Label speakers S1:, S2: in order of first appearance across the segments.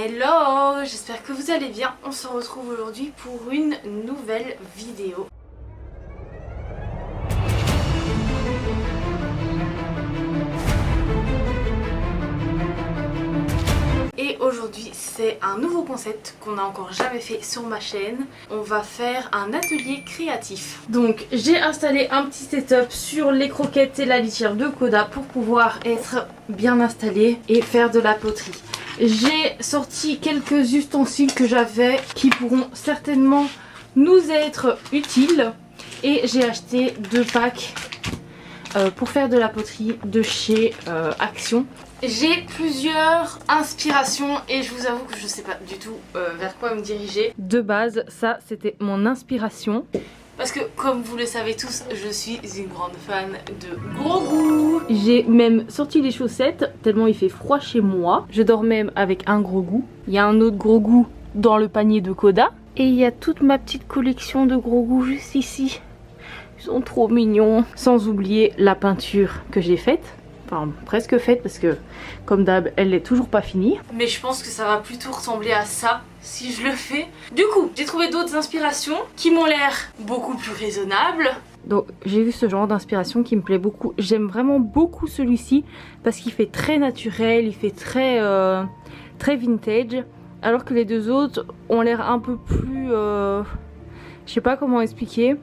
S1: Hello, j'espère que vous allez bien. On se retrouve aujourd'hui pour une nouvelle vidéo. Et aujourd'hui c'est un nouveau concept qu'on n'a encore jamais fait sur ma chaîne. On va faire un atelier créatif. Donc j'ai installé un petit setup sur les croquettes et la litière de Coda pour pouvoir être bien installée et faire de la poterie. J'ai sorti quelques ustensiles que j'avais qui pourront certainement nous être utiles. Et j'ai acheté 2 packs pour faire de la poterie de chez Action. J'ai plusieurs inspirations et je vous avoue que je sais pas du tout vers quoi me diriger. De base, ça c'était mon inspiration. Parce que comme vous le savez tous, je suis une grande fan de gros goût. J'ai même sorti les chaussettes tellement il fait froid chez moi. Je dors même avec un gros goût. Il y a un autre gros goût dans le panier de Coda. Et il y a toute ma petite collection de gros goûts juste ici. Ils sont trop mignons. Sans oublier la peinture que j'ai faite. Enfin presque faite parce que comme d'hab elle n'est toujours pas finie. Mais je pense que ça va plutôt ressembler à ça si je le fais. Du coup j'ai trouvé d'autres inspirations qui m'ont l'air beaucoup plus raisonnables. Donc j'ai vu ce genre d'inspiration qui me plaît beaucoup. J'aime vraiment beaucoup celui-ci parce qu'il fait très naturel, il fait très, très vintage. Alors que les deux autres ont l'air un peu plus... je sais pas comment expliquer.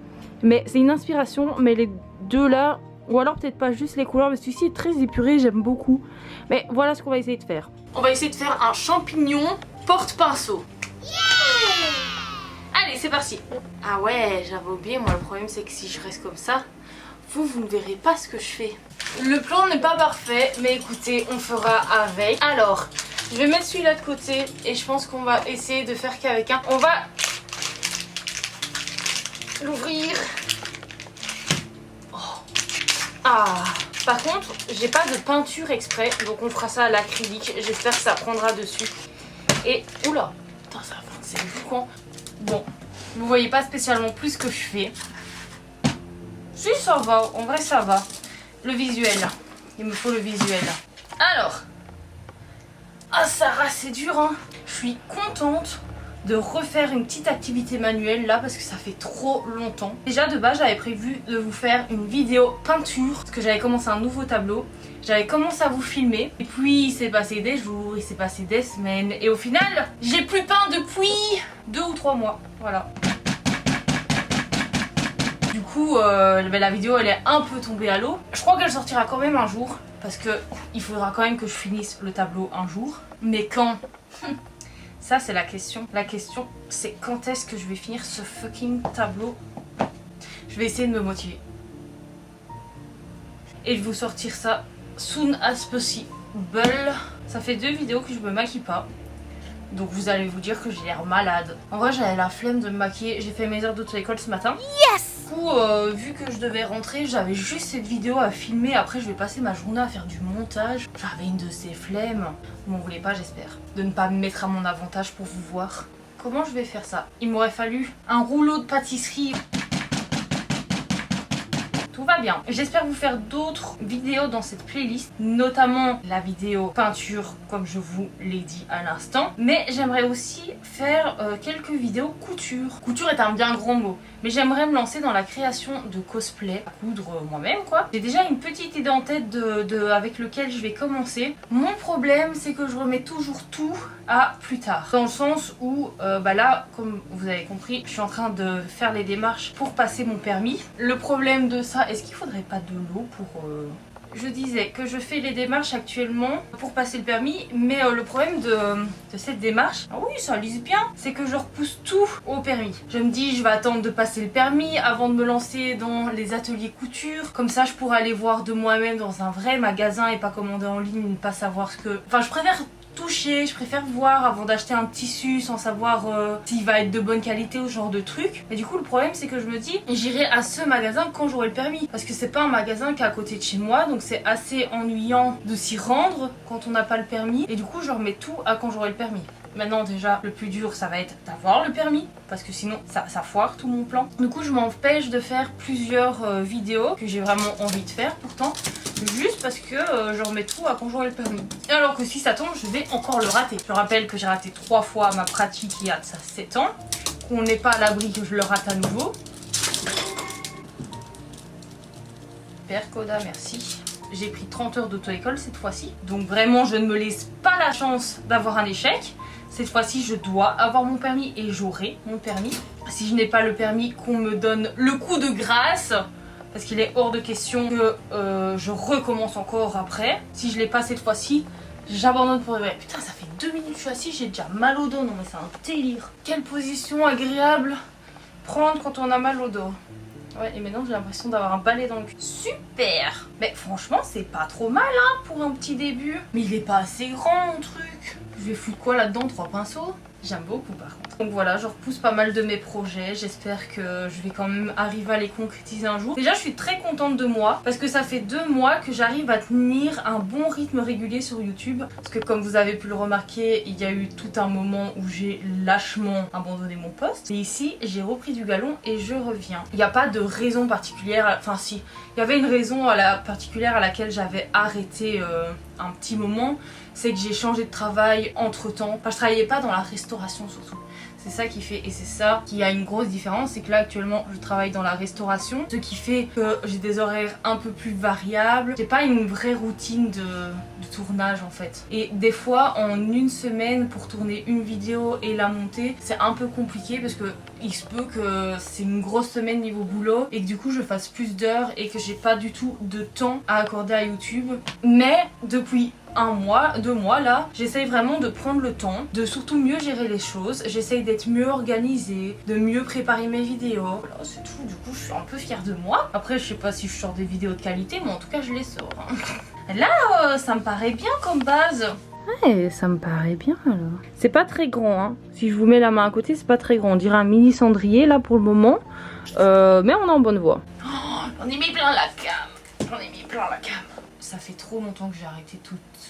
S1: Mais c'est une inspiration, mais les deux là... Ou alors peut-être pas juste les couleurs, mais celui-ci est très épuré, j'aime beaucoup. Mais voilà ce qu'on va essayer de faire. On va essayer de faire un champignon porte-pinceau. Yeah! Allez, c'est parti. Ah ouais, j'avais oublié, moi le problème c'est que si je reste comme ça, vous ne verrez pas ce que je fais. Le plan n'est pas parfait, mais écoutez, on fera avec. Alors, je vais mettre celui-là de côté et je pense qu'on va essayer de faire qu'avec un. On va l'ouvrir. Ah, par contre, j'ai pas de peinture exprès, donc on fera ça à l'acrylique. J'espère que ça prendra dessus. Et, oula, putain, ça va, c'est boucan. Bon, vous voyez pas spécialement plus ce que je fais. Si, ça va, en vrai, ça va. Le visuel, il me faut le visuel. Alors, ah, Sarah, c'est dur, hein. Je suis contente de refaire une petite activité manuelle là parce que ça fait trop longtemps. Déjà de base j'avais prévu de vous faire une vidéo peinture parce que j'avais commencé un nouveau tableau. J'avais commencé à vous filmer et puis il s'est passé des jours, il s'est passé des semaines et au final j'ai plus peint depuis 2 ou 3 mois. Voilà. Du coup la vidéo elle est un peu tombée à l'eau. Je crois qu'elle sortira quand même un jour parce que il faudra quand même que je finisse le tableau un jour. Mais quand? Ça c'est la question. La question c'est quand est-ce que je vais finir ce fucking tableau. Je vais essayer de me motiver. Et de vous sortir ça soon as possible. Ça fait 2 vidéos que je me maquille pas. Donc vous allez vous dire que j'ai l'air malade. En vrai j'avais la flemme de me maquiller. J'ai fait mes heures d'auto-école ce matin. Yes! Du coup vu que je devais rentrer, j'avais juste cette vidéo à filmer. Après je vais passer ma journée à faire du montage. J'avais une de ces flemmes. Vous m'en voulez pas j'espère. De ne pas me mettre à mon avantage pour vous voir. Comment je vais faire ça? Il m'aurait fallu un rouleau de pâtisserie. Tout va bien. J'espère vous faire d'autres vidéos dans cette playlist, notamment la vidéo peinture comme je vous l'ai dit à l'instant. Mais j'aimerais aussi faire quelques vidéos couture. Couture est un bien grand mot, mais j'aimerais me lancer dans la création de cosplay, coudre moi-même quoi. J'ai déjà une petite idée en tête avec lequel je vais commencer. Mon problème c'est que je remets toujours tout à plus tard. Dans le sens où là, comme vous avez compris, je suis en train de faire les démarches pour passer mon permis. Le problème de ça, est-ce qu'il faudrait pas de l'eau pour... Je disais que je fais les démarches actuellement pour passer le permis, mais le problème de cette démarche, ah oui ça lise bien, c'est que je repousse tout au permis. Je me dis je vais attendre de passer le permis avant de me lancer dans les ateliers couture, comme ça je pourrais aller voir de moi-même dans un vrai magasin et pas commander en ligne, ne pas savoir ce que... Enfin je préfère toucher, je préfère voir avant d'acheter un tissu sans savoir s'il va être de bonne qualité ou ce genre de truc. Et du coup le problème c'est que je me dis j'irai à ce magasin quand j'aurai le permis, parce que c'est pas un magasin qui est à côté de chez moi, donc c'est assez ennuyant de s'y rendre quand on n'a pas le permis, et du coup je remets tout à quand j'aurai le permis. maintenant déjà le plus dur ça va être d'avoir le permis parce que sinon ça foire tout mon plan. Du coup je m'empêche de faire plusieurs vidéos que j'ai vraiment envie de faire pourtant, juste parce que je remets tout à quand j'aurai le permis. Alors que si ça tombe je vais encore le rater. Je rappelle que j'ai raté 3 fois ma pratique il y a de ça 7 ans, qu'on n'est pas à l'abri que je le rate à nouveau. Super Coda, merci. J'ai pris 30 heures d'auto-école cette fois-ci. Donc vraiment, je ne me laisse pas la chance d'avoir un échec. Cette fois-ci, je dois avoir mon permis et j'aurai mon permis. Si je n'ai pas le permis, qu'on me donne le coup de grâce. Parce qu'il est hors de question que je recommence encore après. Si je l'ai pas cette fois-ci, j'abandonne pour de vrai. Putain, ça fait 2 minutes que je suis assise, j'ai déjà mal au dos. Non mais c'est un délire. Quelle position agréable prendre quand on a mal au dos. Ouais, et maintenant j'ai l'impression d'avoir un balai dans le cul. Super! Mais franchement, c'est pas trop mal hein, pour un petit début. Mais il est pas assez grand mon truc. Je vais foutre quoi là-dedans? 3 pinceaux? J'aime beaucoup par contre. Donc voilà, je repousse pas mal de mes projets. J'espère que je vais quand même arriver à les concrétiser un jour. Déjà, je suis très contente de moi parce que ça fait 2 mois que j'arrive à tenir un bon rythme régulier sur YouTube. Parce que comme vous avez pu le remarquer, il y a eu tout un moment où j'ai lâchement abandonné mon poste. Et ici, j'ai repris du galon et je reviens. Il n'y a pas de raison particulière. Enfin si, il y avait une raison particulière à laquelle j'avais arrêté un petit moment. C'est que j'ai changé de travail entre temps. Enfin, je travaillais pas dans la restauration surtout. C'est ça qui fait, et c'est ça qui a une grosse différence, c'est que là actuellement je travaille dans la restauration, ce qui fait que j'ai des horaires un peu plus variables. J'ai pas une vraie routine de tournage en fait. Et des fois en une semaine pour tourner une vidéo et la monter, c'est un peu compliqué parce que il se peut que c'est une grosse semaine niveau boulot et que du coup je fasse plus d'heures et que j'ai pas du tout de temps à accorder à YouTube. Mais depuis 1 mois, 2 mois là, j'essaye vraiment de prendre le temps, de surtout mieux gérer les choses, j'essaye d'être mieux organisée, de mieux préparer mes vidéos. Voilà, c'est tout, du coup je suis un peu fière de moi. Après je sais pas si je sors des vidéos de qualité, mais en tout cas je les sors. Hein. Là, ça me paraît bien comme base. Ouais, ça me paraît bien alors. C'est pas très grand, hein. Si je vous mets la main à côté, c'est pas très grand. On dirait un mini cendrier là pour le moment. Mais on est en bonne voie. Oh, j'en ai mis plein la cam. J'en ai mis plein la cam. Ça fait trop longtemps que j'ai arrêté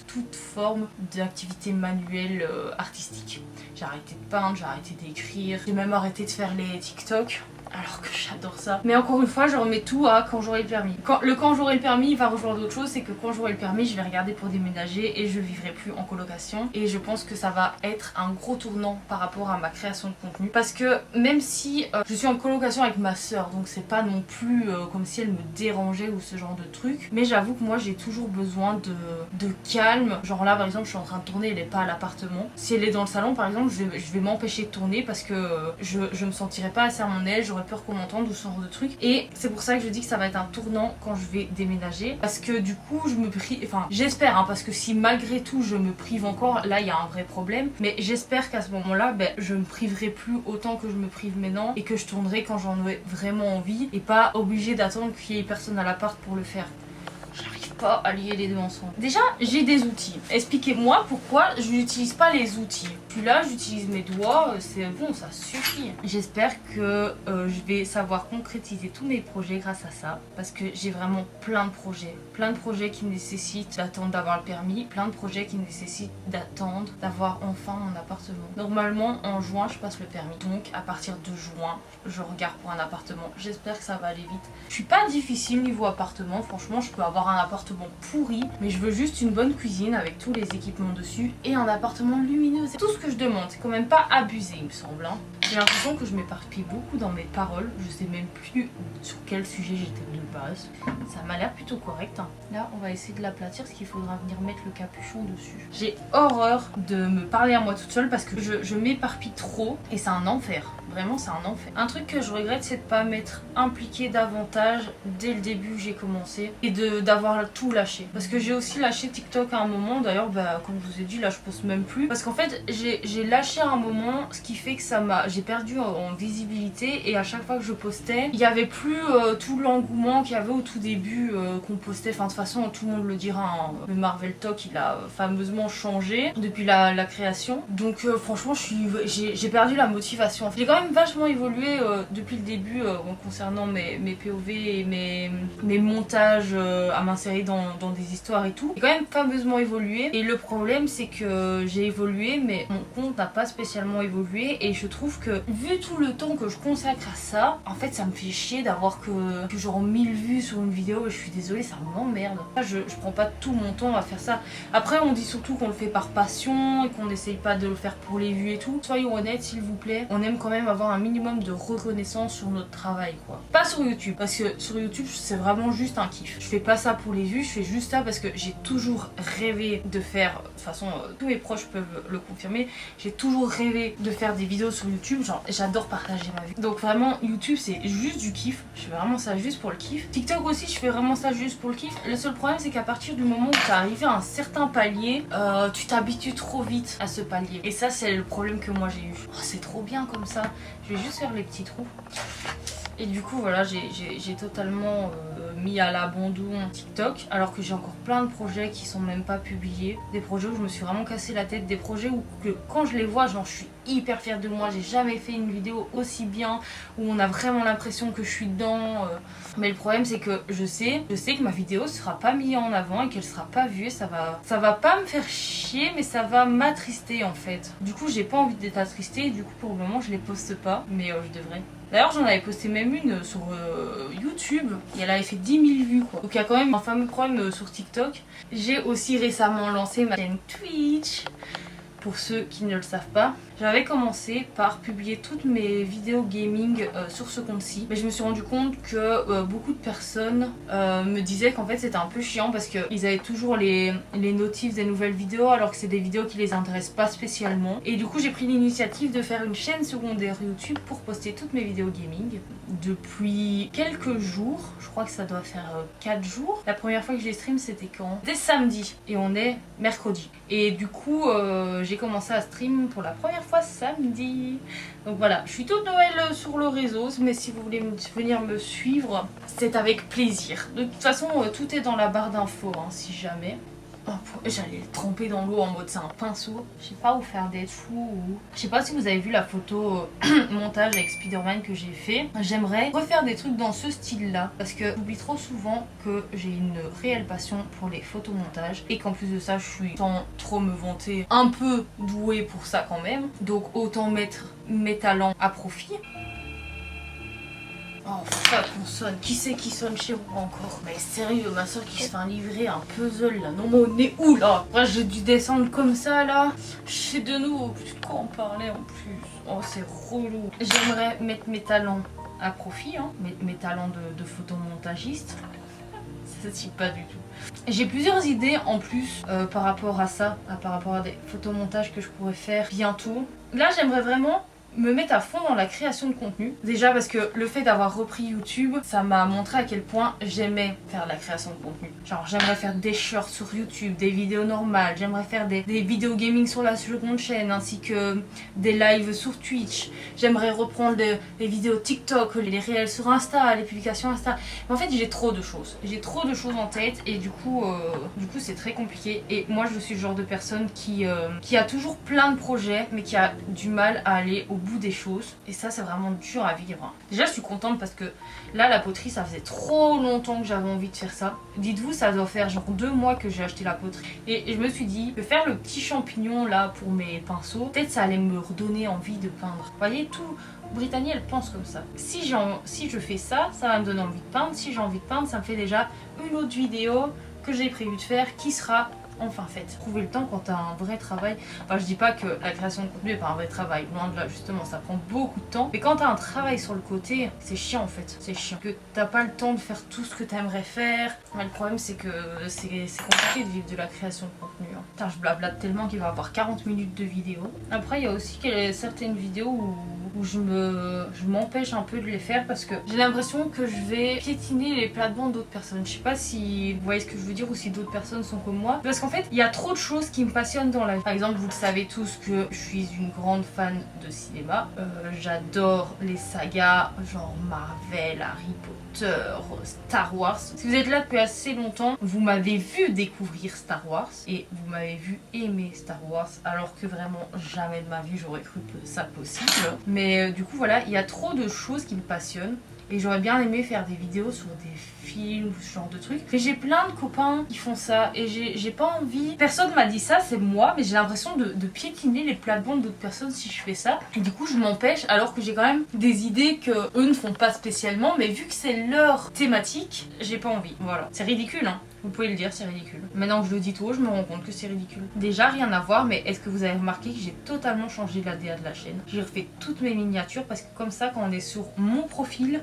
S1: toute forme d'activité manuelle artistique. J'ai arrêté de peindre, j'ai arrêté d'écrire, j'ai même arrêté de faire les TikTok. Alors que j'adore ça. Mais encore une fois, je remets tout à quand j'aurai le permis. Quand j'aurai le permis, il va rejoindre d'autres choses. C'est que quand j'aurai le permis, je vais regarder pour déménager et je vivrai plus en colocation. Et je pense que ça va être un gros tournant par rapport à ma création de contenu. Parce que même si je suis en colocation avec ma soeur, donc c'est pas non plus comme si elle me dérangeait ou ce genre de truc. Mais j'avoue que moi, j'ai toujours besoin de calme. Genre là, par exemple, je suis en train de tourner, elle est pas à l'appartement. Si elle est dans le salon, par exemple, je vais m'empêcher de tourner parce que je me sentirai pas assez à mon aise. J'aurais peur qu'on m'entende ou ce genre de truc. Et c'est pour ça que je dis que ça va être un tournant quand je vais déménager. Parce que du coup, je me prive... Enfin, j'espère, hein, parce que si malgré tout, je me prive encore, là, il y a un vrai problème. Mais j'espère qu'à ce moment-là, je me priverai plus autant que je me prive maintenant. Et que je tournerai quand j'en aurai vraiment envie. Et pas obligée d'attendre qu'il y ait personne à l'appart pour le faire. J'arrive pas à lier les deux ensemble. Déjà, j'ai des outils. Expliquez-moi pourquoi je n'utilise pas les outils. Puis là, j'utilise mes doigts, c'est bon, ça suffit. J'espère que je vais savoir concrétiser tous mes projets grâce à ça. Parce que j'ai vraiment plein de projets. Plein de projets qui nécessitent d'attendre d'avoir le permis. Plein de projets qui nécessitent d'attendre d'avoir enfin mon appartement. Normalement, en juin, je passe le permis. Donc, à partir de juin, je regarde pour un appartement. J'espère que ça va aller vite. Je suis pas difficile niveau appartement. Franchement, je peux avoir un appartement pourri, mais je veux juste une bonne cuisine avec tous les équipements dessus et un appartement lumineux. C'est tout ce que je demande. C'est quand même pas abusé, il me semble. Hein. J'ai l'impression que je m'éparpille beaucoup dans mes paroles. Je sais même plus sur quel sujet j'étais de base. Ça m'a l'air plutôt correct. Hein. Là, on va essayer de l'aplatir parce qu'il faudra venir mettre le capuchon dessus. J'ai horreur de me parler à moi toute seule parce que je m'éparpille trop et c'est un enfer. Vraiment, c'est un enfer. Un truc que je regrette, c'est de pas m'être impliquée davantage dès le début où j'ai commencé et d'avoir tout lâché. Parce que j'ai aussi lâché TikTok à un moment. D'ailleurs, comme je vous ai dit, là, je poste même plus. Parce qu'en fait, j'ai lâché à un moment, ce qui fait que j'ai perdu en visibilité et à chaque fois que je postais, il n'y avait plus tout l'engouement qu'il y avait au tout début qu'on postait. Enfin de toute façon tout le monde le dira, hein. Le Marvel Talk il a fameusement changé depuis la création. Donc franchement j'ai perdu la motivation. J'ai quand même vachement évolué depuis le début concernant mes POV et mes montages à m'insérer dans des histoires et tout. J'ai quand même fameusement évolué et le problème c'est que j'ai évolué mais mon compte n'a pas spécialement évolué et je trouve que vu tout le temps que je consacre à ça, en fait ça me fait chier d'avoir que genre 1000 vues sur une vidéo et je suis désolée, ça m'emmerde. Je prends pas tout mon temps à faire ça. Après on dit surtout qu'on le fait par passion et qu'on n'essaye pas de le faire pour les vues et tout. Soyons honnêtes s'il vous plaît, on aime quand même avoir un minimum de reconnaissance sur notre travail quoi. Pas sur YouTube parce que sur YouTube c'est vraiment juste un kiff. Je fais pas ça pour les vues, je fais juste ça parce que j'ai toujours rêvé de faire, de toute façon tous mes proches peuvent le confirmer, j'ai toujours rêvé de faire des vidéos sur YouTube, genre j'adore partager ma vie. Donc vraiment YouTube c'est juste du kiff, je fais vraiment ça juste pour le kiff. TikTok aussi je fais vraiment ça juste pour le kiff. Le seul problème c'est qu'à partir du moment où tu es arrivé à un certain palier, tu t'habitues trop vite à ce palier. Et ça c'est le problème que moi j'ai eu. Oh, c'est trop bien comme ça, je vais juste faire les petits trous. Et du coup voilà j'ai totalement mis à l'abandon TikTok alors que j'ai encore plein de projets qui sont même pas publiés. Des projets où je me suis vraiment cassé la tête, des projets où quand je les vois genre je suis hyper fière de moi, j'ai jamais fait une vidéo aussi bien où on a vraiment l'impression que je suis dedans. Mais le problème c'est que je sais que ma vidéo sera pas mise en avant et qu'elle sera pas vue et ça va pas me faire chier mais ça va m'attrister en fait. Du coup j'ai pas envie d'être attristée et du coup pour le moment je les poste pas mais je devrais. D'ailleurs j'en avais posté même une sur YouTube et elle avait fait 10 000 vues quoi. Donc il y a quand même un fameux problème sur TikTok. J'ai aussi récemment lancé ma chaîne Twitch. Pour ceux qui ne le savent pas, j'avais commencé par publier toutes mes vidéos gaming sur ce compte-ci. Mais je me suis rendu compte que beaucoup de personnes me disaient qu'en fait c'était un peu chiant parce qu'ils avaient toujours les notifs des nouvelles vidéos alors que c'est des vidéos qui les intéressent pas spécialement. Et du coup j'ai pris l'initiative de faire une chaîne secondaire YouTube pour poster toutes mes vidéos gaming. Depuis quelques jours, je crois que ça doit faire 4 jours. La première fois que je les stream c'était quand? Dès samedi et on est mercredi. Et du coup j'ai commencé à stream pour la première fois samedi. Donc voilà, je suis toute nouvelle sur le réseau, mais si vous voulez venir me suivre, c'est avec plaisir. De toute façon, tout est dans la barre d'infos, hein, si jamais. Oh, j'allais le tremper dans l'eau en mode c'est un pinceau. Je sais pas où faire des trous ou... Je sais pas si vous avez vu la photo montage avec Spider-Man que j'ai fait. J'aimerais refaire des trucs dans ce style là parce que j'oublie trop souvent que j'ai une réelle passion pour les photomontages et qu'en plus de ça je suis, sans trop me vanter, un peu douée pour ça quand même. Donc autant mettre mes talents à profit. Oh fuck, on sonne. Qui c'est qui sonne chez vous encore? Mais sérieux, ma soeur qui se fait un livret, un puzzle là. Non mais on est où là? Après j'ai dû descendre comme ça là. J'ai de nouveau plus de quoi en parler en plus. Oh c'est relou. J'aimerais mettre mes talents à profit, hein. Mes talents de photomontagiste. Ça se tient pas du tout. J'ai plusieurs idées en plus par rapport à ça, par rapport à des photomontages que je pourrais faire bientôt. Là j'aimerais vraiment me mettre à fond dans la création de contenu. Déjà parce que le fait d'avoir repris YouTube, ça m'a montré à quel point j'aimais faire la création de contenu. Genre j'aimerais faire des shorts sur YouTube, des vidéos normales, j'aimerais faire des vidéos gaming sur la seconde chaîne ainsi que des lives sur Twitch. J'aimerais reprendre les vidéos TikTok, les réels sur Insta, les publications Insta. Mais en fait j'ai trop de choses. J'ai trop de choses en tête et du coup c'est très compliqué. Et moi je suis le genre de personne qui a toujours plein de projets mais qui a du mal à aller au bout des choses et ça c'est vraiment dur à vivre. Déjà je suis contente parce que là la poterie ça faisait trop longtemps que j'avais envie de faire ça. Dites-vous ça doit faire genre 2 mois que j'ai acheté la poterie et je me suis dit que faire le petit champignon là pour mes pinceaux, peut-être ça allait me redonner envie de peindre. Vous voyez tout Brittany elle pense comme ça. Si je fais ça, ça va me donner envie de peindre. Si j'ai envie de peindre, ça me fait déjà une autre vidéo que j'ai prévu de faire qui sera enfin faites. Trouver le temps quand t'as un vrai travail. Enfin je dis pas que la création de contenu est pas un vrai travail, loin de là justement ça prend beaucoup de temps. Mais quand t'as un travail sur le côté, c'est chiant en fait, c'est chiant. Que t'as pas le temps de faire tout ce que t'aimerais faire. Mais le problème c'est que c'est compliqué de vivre de la création de contenu. Hein. Putain je blablate tellement qu'il va y avoir 40 minutes de vidéo. Après il y a aussi certaines vidéos où où je m'empêche un peu de les faire parce que j'ai l'impression que je vais piétiner les plates-bandes d'autres personnes. Je sais pas si vous voyez ce que je veux dire ou si d'autres personnes sont comme moi. Parce qu'en fait, il y a trop de choses qui me passionnent dans la vie. Par exemple, vous le savez tous que je suis une grande fan de cinéma. J'adore les sagas genre Marvel, Harry Potter, Star Wars. Si vous êtes là depuis assez longtemps, vous m'avez vu découvrir Star Wars et vous m'avez vu aimer Star Wars alors que vraiment jamais de ma vie j'aurais cru que ça possible. Mais du coup voilà, il y a trop de choses qui me passionnent. Et j'aurais bien aimé faire des vidéos sur des films ou ce genre de trucs. Mais j'ai plein de copains qui font ça et j'ai pas envie. Personne m'a dit ça, c'est moi, mais j'ai l'impression de piétiner les plates-bandes d'autres personnes si je fais ça. Et du coup je m'empêche alors que j'ai quand même des idées que eux ne font pas spécialement. Mais vu que c'est leur thématique, j'ai pas envie. Voilà. C'est ridicule hein. Vous pouvez le dire, c'est ridicule. Maintenant que je le dis tout haut, je me rends compte que c'est ridicule. Déjà, rien à voir, mais est-ce que vous avez remarqué que j'ai totalement changé l'ADA de la chaîne? J'ai refait toutes mes miniatures parce que comme ça, quand on est sur mon profil,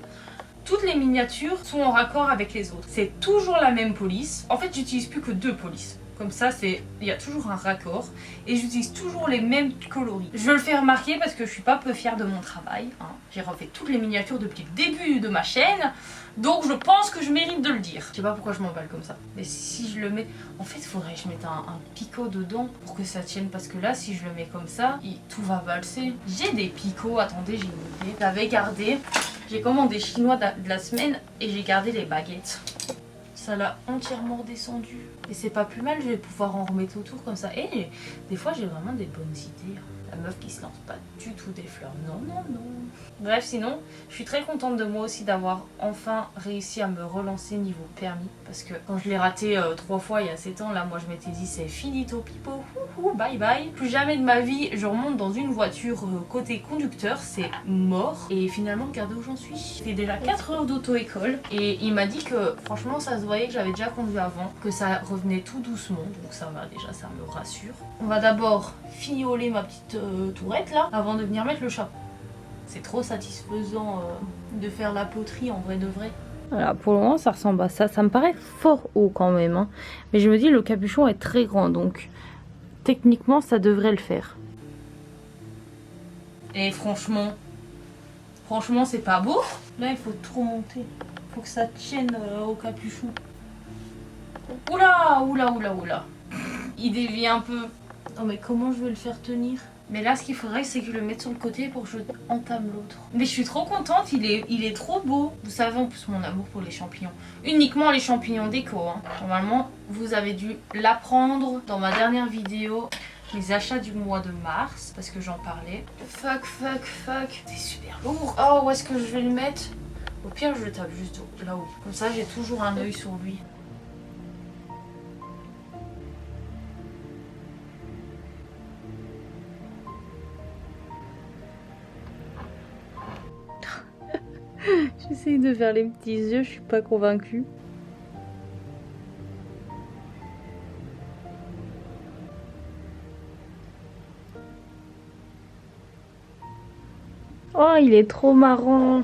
S1: toutes les miniatures sont en raccord avec les autres. C'est toujours la même police. En fait, j'utilise plus que 2 polices. Comme ça, il y a toujours un raccord et j'utilise toujours les mêmes coloris. Je le fais remarquer parce que je suis pas peu fière de mon travail. Hein. J'ai refait toutes les miniatures depuis le début de ma chaîne, donc je pense que je mérite de le dire. Je sais pas pourquoi je m'emballe comme ça. Mais si je le mets... En fait, il faudrait que je mette un picot dedans pour que ça tienne parce que là, si je le mets comme ça, tout va valser. J'ai des picots, attendez, j'ai une idée. J'avais gardé... J'ai commandé chinois de la semaine et j'ai gardé les baguettes. Ça l'a entièrement descendu. Et c'est pas plus mal, je vais pouvoir en remettre autour comme ça. Et des fois j'ai vraiment des bonnes idées. La meuf qui se lance pas du tout des fleurs. Non, non, non. Bref, sinon, je suis très contente de moi aussi d'avoir enfin réussi à me relancer niveau permis. Parce que quand je l'ai raté 3 fois il y a 7 ans, là moi je m'étais dit c'est finito pipo, bye bye. Plus jamais de ma vie je remonte dans une voiture côté conducteur, c'est mort. Et finalement regardez où j'en suis. C'était déjà 4 heures d'auto-école. Et il m'a dit que franchement ça se voyait que j'avais déjà conduit avant, que ça revenait tout doucement. Donc ça va déjà, ça me rassure. On va d'abord fignoler ma petite tourette là, avant de venir mettre le chapeau. C'est trop satisfaisant de faire la poterie en vrai de vrai.
S2: Voilà, pour le moment ça ressemble à ça. Ça me paraît fort haut quand même. Hein. Mais je me dis le capuchon est très grand donc techniquement ça devrait le faire.
S1: Et franchement c'est pas beau. Là il faut tout remonter. Faut que ça tienne au capuchon. Oula, oula, oula, oula. Il dévie un peu. Oh mais comment je vais le faire tenir? Mais là ce qu'il faudrait c'est que je le mette sur le côté pour que je entame l'autre. Mais je suis trop contente, il est trop beau. Vous savez en plus mon amour pour les champignons. Uniquement les champignons déco. Hein. Normalement vous avez dû l'apprendre dans ma dernière vidéo. Les achats du mois de mars, parce que j'en parlais. Fuck. C'est super lourd. Oh, où est-ce que je vais le mettre? Au pire je le tape juste là-haut. Comme ça j'ai toujours un œil sur lui.
S2: J'essaye de faire les petits yeux, je suis pas convaincue. Oh, il est trop marrant.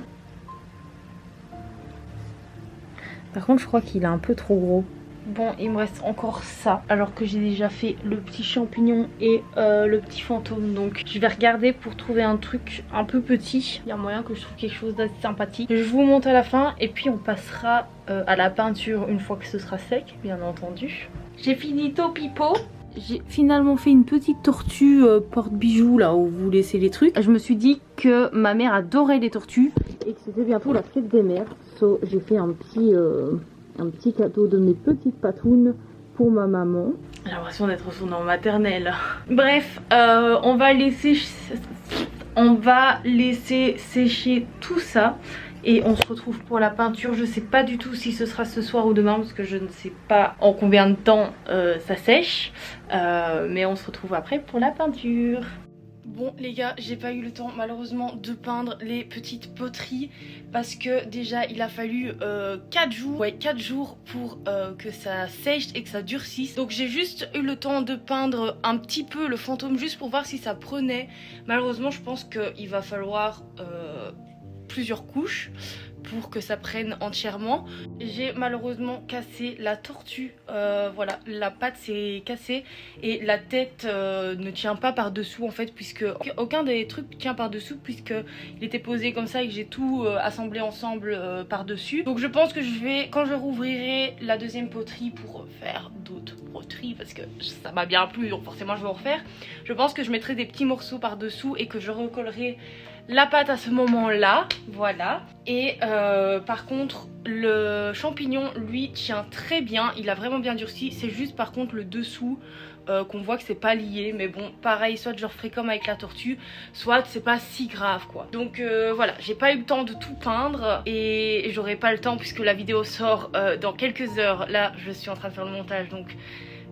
S2: Par contre, je crois qu'il est un peu trop gros. Bon, il me reste encore ça, alors que j'ai déjà fait le petit champignon et le petit fantôme. Donc je vais regarder pour trouver un truc un peu petit. Il y a moyen que je trouve quelque chose d'assez sympathique. Je vous montre à la fin et puis on passera à la peinture une fois que ce sera sec, bien entendu. J'ai fini Topipo. J'ai finalement fait une petite tortue porte-bijoux là où vous laissez les trucs. Je me suis dit que ma mère adorait les tortues et que c'était bientôt la fête des mères. So, j'ai fait un petit cadeau de mes petites patounes pour ma maman. J'ai l'impression d'être retournée en maternelle. Bref, on va laisser sécher tout ça. Et on se retrouve pour la peinture. Je sais pas du tout si ce sera ce soir ou demain parce que je ne sais pas en combien de temps ça sèche. Mais on se retrouve après pour la peinture. Bon les gars, j'ai pas eu le temps malheureusement de peindre les petites poteries parce que déjà il a fallu 4 jours pour que ça sèche et que ça durcisse. Donc j'ai juste eu le temps de peindre un petit peu le fantôme juste pour voir si ça prenait. Malheureusement je pense qu'il va falloir plusieurs couches. pour que ça prenne entièrement. J'ai malheureusement cassé la tortue, voilà, la patte s'est cassée et la tête ne tient pas par dessous en fait, puisque aucun des trucs tient par dessous, puisque il était posé comme ça et que j'ai tout assemblé ensemble par dessus. Donc je pense que je vais, quand je rouvrirai la deuxième poterie pour faire d'autres poteries, parce que ça m'a bien plu donc forcément je vais en refaire, je pense que je mettrai des petits morceaux par dessous et que je recollerai la pâte à ce moment là, voilà. Et par contre le champignon lui tient très bien, il a vraiment bien durci, c'est juste par contre le dessous qu'on voit que c'est pas lié, mais bon pareil, soit je referai comme avec la tortue, soit c'est pas si grave quoi. Donc voilà, j'ai pas eu le temps de tout peindre et j'aurai pas le temps puisque la vidéo sort dans quelques heures. Là je suis en train de faire le montage donc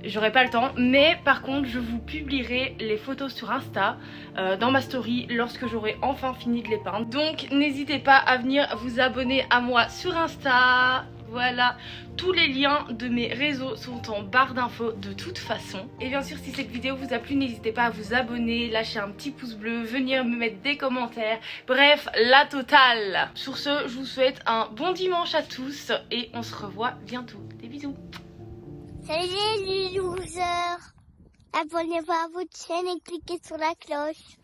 S2: j'aurai pas le temps, mais par contre je vous publierai les photos sur Insta dans ma story lorsque j'aurai enfin fini de les peindre. Donc n'hésitez pas à venir vous abonner à moi sur Insta. Voilà, tous les liens de mes réseaux sont en barre d'infos de toute façon. Et bien sûr si cette vidéo vous a plu, n'hésitez pas à vous abonner, lâcher un petit pouce bleu, venir me mettre des commentaires, bref la totale. Sur ce, je vous souhaite un bon dimanche à tous et on se revoit bientôt. Des bisous.
S3: Salut les losers! Abonnez-vous à votre chaîne et cliquez sur la cloche.